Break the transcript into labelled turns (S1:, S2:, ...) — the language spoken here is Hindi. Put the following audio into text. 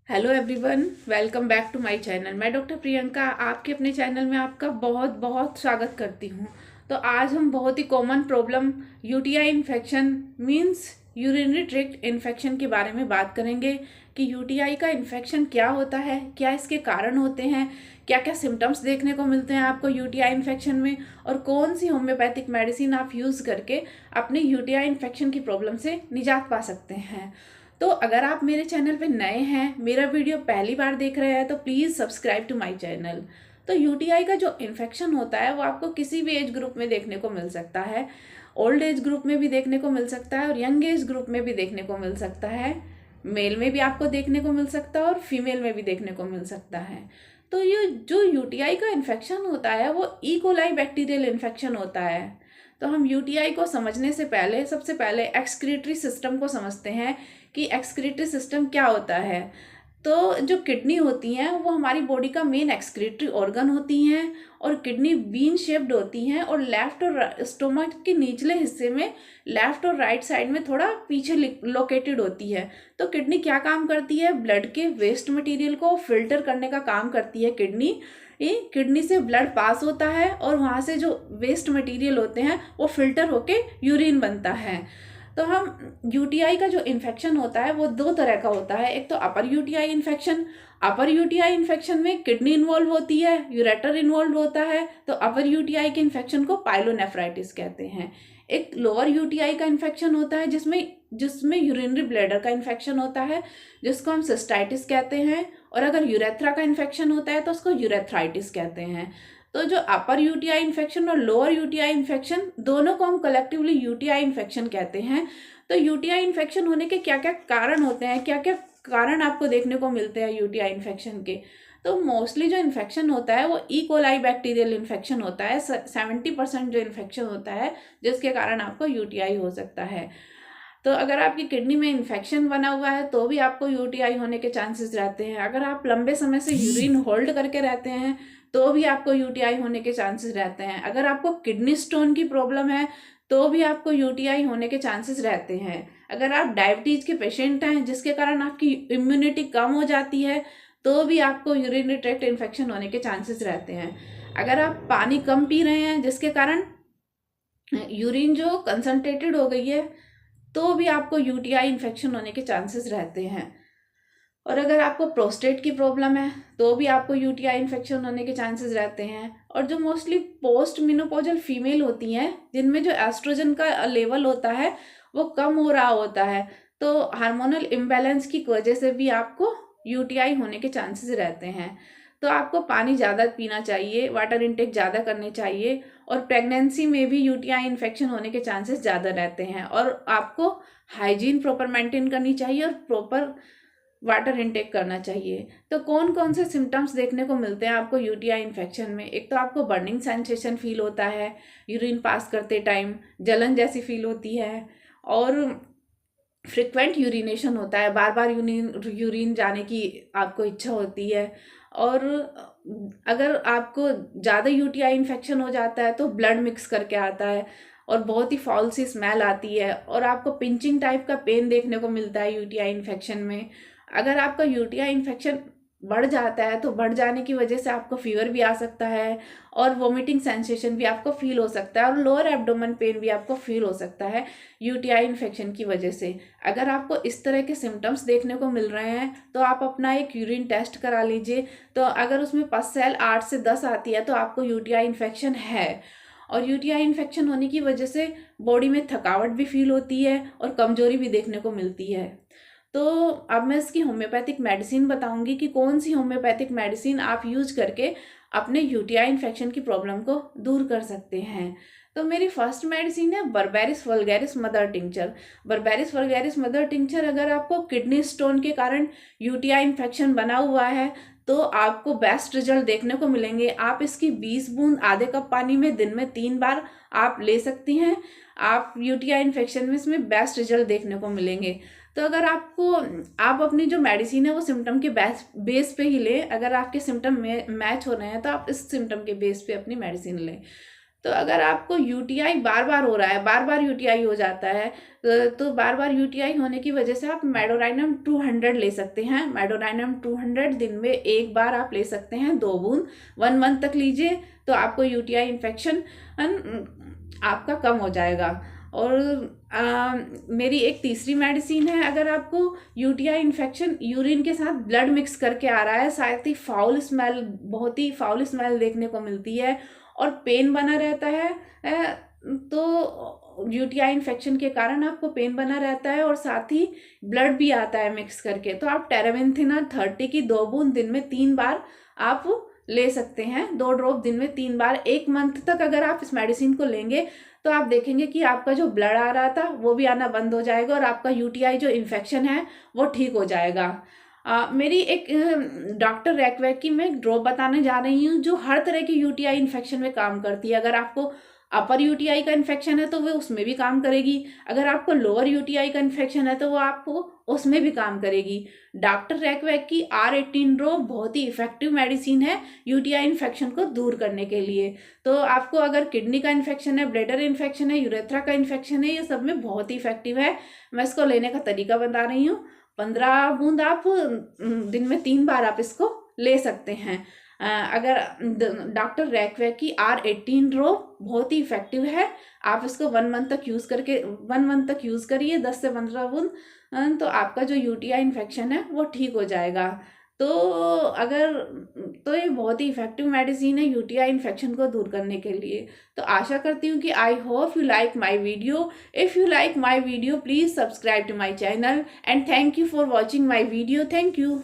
S1: Hello everyone, welcome back to my channel. मैं डॉक्टर प्रियंका आपके अपने चैनल में आपका बहुत बहुत स्वागत करती हूँ। तो आज हम बहुत ही common problem UTI infection means urinary tract infection के बारे में बात करेंगे कि यूटीआई का इन्फेक्शन क्या होता है, क्या इसके कारण होते हैं, क्या क्या सिम्टम्स देखने को मिलते हैं आपको यूटीआई इन्फेक्शन में, और कौन सी होम्योपैथिक मेडिसिन आप यूज़ करके अपने यूटीआई इन्फेक्शन की प्रॉब्लम से निजात पा सकते हैं। तो अगर आप मेरे चैनल पे नए हैं, मेरा वीडियो पहली बार देख रहे हैं, तो please subscribe to my channel. तो यूटीआई का जो इन्फेक्शन होता है वो आपको किसी भी एज ग्रुप में देखने को मिल सकता है। ओल्ड एज ग्रुप में भी देखने को मिल सकता है और यंग एज ग्रुप में भी देखने को मिल सकता है। मेल में भी आपको देखने को मिल सकता है और फीमेल में भी देखने को मिल सकता है। तो ये जो यूटीआई का इन्फेक्शन होता है वो ई कोलाई बैक्टीरियल इन्फेक्शन होता है। तो हम यूटीआई को समझने से पहले सबसे पहले एक्सक्रीटरी सिस्टम को समझते हैं कि एक्सक्रीटरी सिस्टम क्या होता है। तो जो किडनी होती हैं वो हमारी बॉडी का मेन एक्सक्रीटरी ऑर्गन होती हैं और किडनी बीन शेप्ड होती हैं और लेफ्ट और स्टोमक के निचले हिस्से में लेफ्ट और राइट साइड में थोड़ा पीछे लोकेटेड होती है। तो किडनी क्या काम करती है? ब्लड के वेस्ट मटेरियल को फिल्टर करने का काम करती है किडनी। ये किडनी से ब्लड पास होता है और वहाँ से जो वेस्ट मटेरियल होते हैं वो फिल्टर होके यूरिन बनता है। तो हम यूटीआई का जो इन्फेक्शन होता है वो दो तरह का होता है। एक तो अपर यूटीआई इन्फेक्शन। अपर यूटीआई इन्फेक्शन में किडनी इन्वॉल्व होती है, यूरेटर इन्वॉल्व होता है, तो अपर यूटीआई के इन्फेक्शन को पाइलोनेफ्राइटिस कहते हैं। एक लोअर यूटीआई का इन्फेक्शन होता है जिसमें जिसमें यूरिनरी ब्लैडर का इन्फेक्शन होता है, जिसको हम सिस्टाइटिस कहते हैं। और अगर यूरेथ्रा का इन्फेक्शन होता है तो उसको यूरेथ्राइटिस कहते हैं। तो जो अपर यूटीआई इन्फेक्शन और लोअर यूटीआई इन्फेक्शन दोनों को हम कलेक्टिवली यूटीआई इन्फेक्शन कहते हैं। तो यूटीआई इन्फेक्शन होने के क्या क्या कारण होते हैं, क्या क्या कारण आपको देखने को मिलते हैं यूटीआई इन्फेक्शन के? तो मोस्टली जो इन्फेक्शन होता है वो ई कोलाई बैक्टीरियल इन्फेक्शन होता है। 70% जो इन्फेक्शन होता है जिसके कारण आपको यूटीआई हो सकता है। तो अगर आपकी किडनी में इन्फेक्शन बना हुआ है तो भी आपको यूटीआई होने के चांसेस रहते हैं। अगर आप लंबे समय से यूरिन होल्ड करके रहते हैं तो भी आपको यूटीआई होने के चांसेस रहते हैं। अगर आपको किडनी स्टोन की प्रॉब्लम है तो भी आपको यूटीआई होने के चांसेस रहते हैं। अगर आप डायबिटीज के पेशेंट हैं जिसके कारण आपकी इम्यूनिटी कम हो जाती है तो भी आपको यूरिनरी ट्रैक्ट इन्फेक्शन होने के चांसेस रहते हैं। अगर आप पानी कम पी रहे हैं जिसके कारण यूरिन जो कंसनट्रेटेड हो गई है तो भी आपको यूटीआई इन्फेक्शन होने के चांसेस रहते हैं। और अगर आपको प्रोस्टेट की प्रॉब्लम है तो भी आपको यूटीआई इन्फेक्शन होने के चांसेस रहते हैं। और जो मोस्टली पोस्ट मेनोपॉजल फीमेल होती हैं जिनमें जो एस्ट्रोजन का लेवल होता है वो कम हो रहा होता है, तो हार्मोनल इम्बैलेंस की वजह से भी आपको यूटीआई होने के चांसेस रहते हैं। तो आपको पानी ज़्यादा पीना चाहिए, वाटर इनटेक ज़्यादा करने चाहिए। और प्रेगनेंसी में भी यूटीआई इन्फेक्शन होने के चांसेस ज़्यादा रहते हैं। और आपको हाइजीन प्रॉपर मेंटेन करनी चाहिए और प्रॉपर वाटर इनटेक करना चाहिए। तो कौन कौन से सिम्टम्स देखने को मिलते हैं आपको यूटीआई इन्फेक्शन में? एक तो आपको बर्निंग सेंसेशन फील होता है, यूरिन पास करते टाइम जलन जैसी फील होती है, और फ्रिक्वेंट यूरिनेशन होता है, बार बार यूरिन जाने की आपको इच्छा होती है। और अगर आपको ज़्यादा यूटीआई इन्फेक्शन हो जाता है तो ब्लड मिक्स करके आता है और बहुत ही फाउल सी स्मेल आती है और आपको पिंचिंग टाइप का पेन देखने को मिलता है यूटीआई इन्फेक्शन में। अगर आपका यूटीआई इन्फेक्शन बढ़ जाता है तो बढ़ जाने की वजह से आपको फीवर भी आ सकता है और वोमिटिंग सेंसेशन भी आपको फील हो सकता है और लोअर एब्डोमेन पेन भी आपको फील हो सकता है यूटीआई इन्फेक्शन की वजह से। अगर आपको इस तरह के सिम्टम्स देखने को मिल रहे हैं तो आप अपना एक यूरिन टेस्ट करा लीजिए। तो अगर उसमें पस सेल 8 से 10 आती है तो आपको यूटीआई इन्फेक्शन है। और यूटीआई इन्फेक्शन होने की वजह से बॉडी में थकावट भी फील होती है और कमजोरी भी देखने को मिलती है। तो अब मैं इसकी होम्योपैथिक मेडिसिन बताऊंगी कि कौन सी होम्योपैथिक मेडिसिन आप यूज करके अपने यूटीआई इन्फेक्शन की प्रॉब्लम को दूर कर सकते हैं। तो मेरी फर्स्ट मेडिसिन है berberis vulgaris mother tincture. Berberis vulgaris mother tincture अगर आपको किडनी स्टोन के कारण यूटीआई इन्फेक्शन बना हुआ है तो आपको बेस्ट रिजल्ट देखने को मिलेंगे। आप इसकी 20 बूंद आधे कप पानी में दिन में 3 बार आप ले सकती हैं। आप यूटीआई इन्फेक्शन में इसमें बेस्ट रिजल्ट देखने को मिलेंगे। तो अगर आप अपनी जो मेडिसिन है वो सिम्टम के बेस पे ही लें। अगर आपके सिम्टम मैच हो रहे हैं तो आप इस सिम्टम के बेस पे अपनी मेडिसिन लें। तो अगर आपको यूटीआई बार बार हो रहा है, बार बार यूटीआई हो जाता है, तो बार बार यूटीआई होने की वजह से आप मेडोराइनम 200 ले सकते हैं। मेडोराइनम 200 दिन में एक बार आप ले सकते हैं, 2 बूंद 1 मंथ तक लीजिए, तो आपको यूटीआई इन्फेक्शन आपका कम हो जाएगा। और मेरी एक तीसरी मेडिसिन है, अगर आपको यूटीआई इन्फेक्शन यूरिन के साथ ब्लड मिक्स करके आ रहा है, साथ ही फाउल स्मेल, बहुत ही फाउल स्मेल देखने को मिलती है और पेन बना रहता है, तो यूटीआई इन्फेक्शन के कारण आपको पेन बना रहता है और साथ ही ब्लड भी आता है मिक्स करके, तो आप टेरेबिन्थिना 30 की 2 बूंद दिन में 3 बार आप ले सकते हैं, 2 ड्रॉप दिन में 3 बार। 1 मंथ तक अगर आप इस मेडिसिन को लेंगे तो आप देखेंगे कि आपका जो ब्लड आ रहा था वो भी आना बंद हो जाएगा और आपका यूटीआई जो इन्फेक्शन है वो ठीक हो जाएगा। मेरी एक डॉक्टर रैकवैक की मैं एक ड्रॉप बताने जा रही हूँ जो हर तरह की यूटीआई इन्फेक्शन में काम करती है। अगर आपको अपर यूटीआई का इन्फेक्शन है तो वो उसमें भी काम करेगी, अगर आपको लोअर यूटीआई का इन्फेक्शन है तो वो आपको उसमें भी काम करेगी। डॉक्टर रैकवैक की R18 ड्रॉप बहुत ही इफेक्टिव मेडिसिन है यूटीआई इन्फेक्शन को दूर करने के लिए। तो आपको अगर किडनी का इन्फेक्शन है, ब्लैडर इन्फेक्शन है, यूरेथ्रा का इन्फेक्शन है, ये सब में बहुत ही इफेक्टिव है। मैं इसको लेने का तरीका बता रही हूँ। 15 बूंद आप दिन में 3 बार आप इसको ले सकते हैं। अगर डॉक्टर रैकवैक की R18 ड्रॉप बहुत ही इफेक्टिव है, आप इसको 1 मंथ तक यूज़ करिए 10 से 15 बूंद, तो आपका जो यूटीआई इन्फेक्शन है वो ठीक हो जाएगा। तो ये बहुत ही इफेक्टिव मेडिसिन है यूटीआई इन्फेक्शन को दूर करने के लिए। तो आशा करती हूँ कि I hope you like my video. If you like my video please subscribe to my channel and thank you for watching my video. Thank you.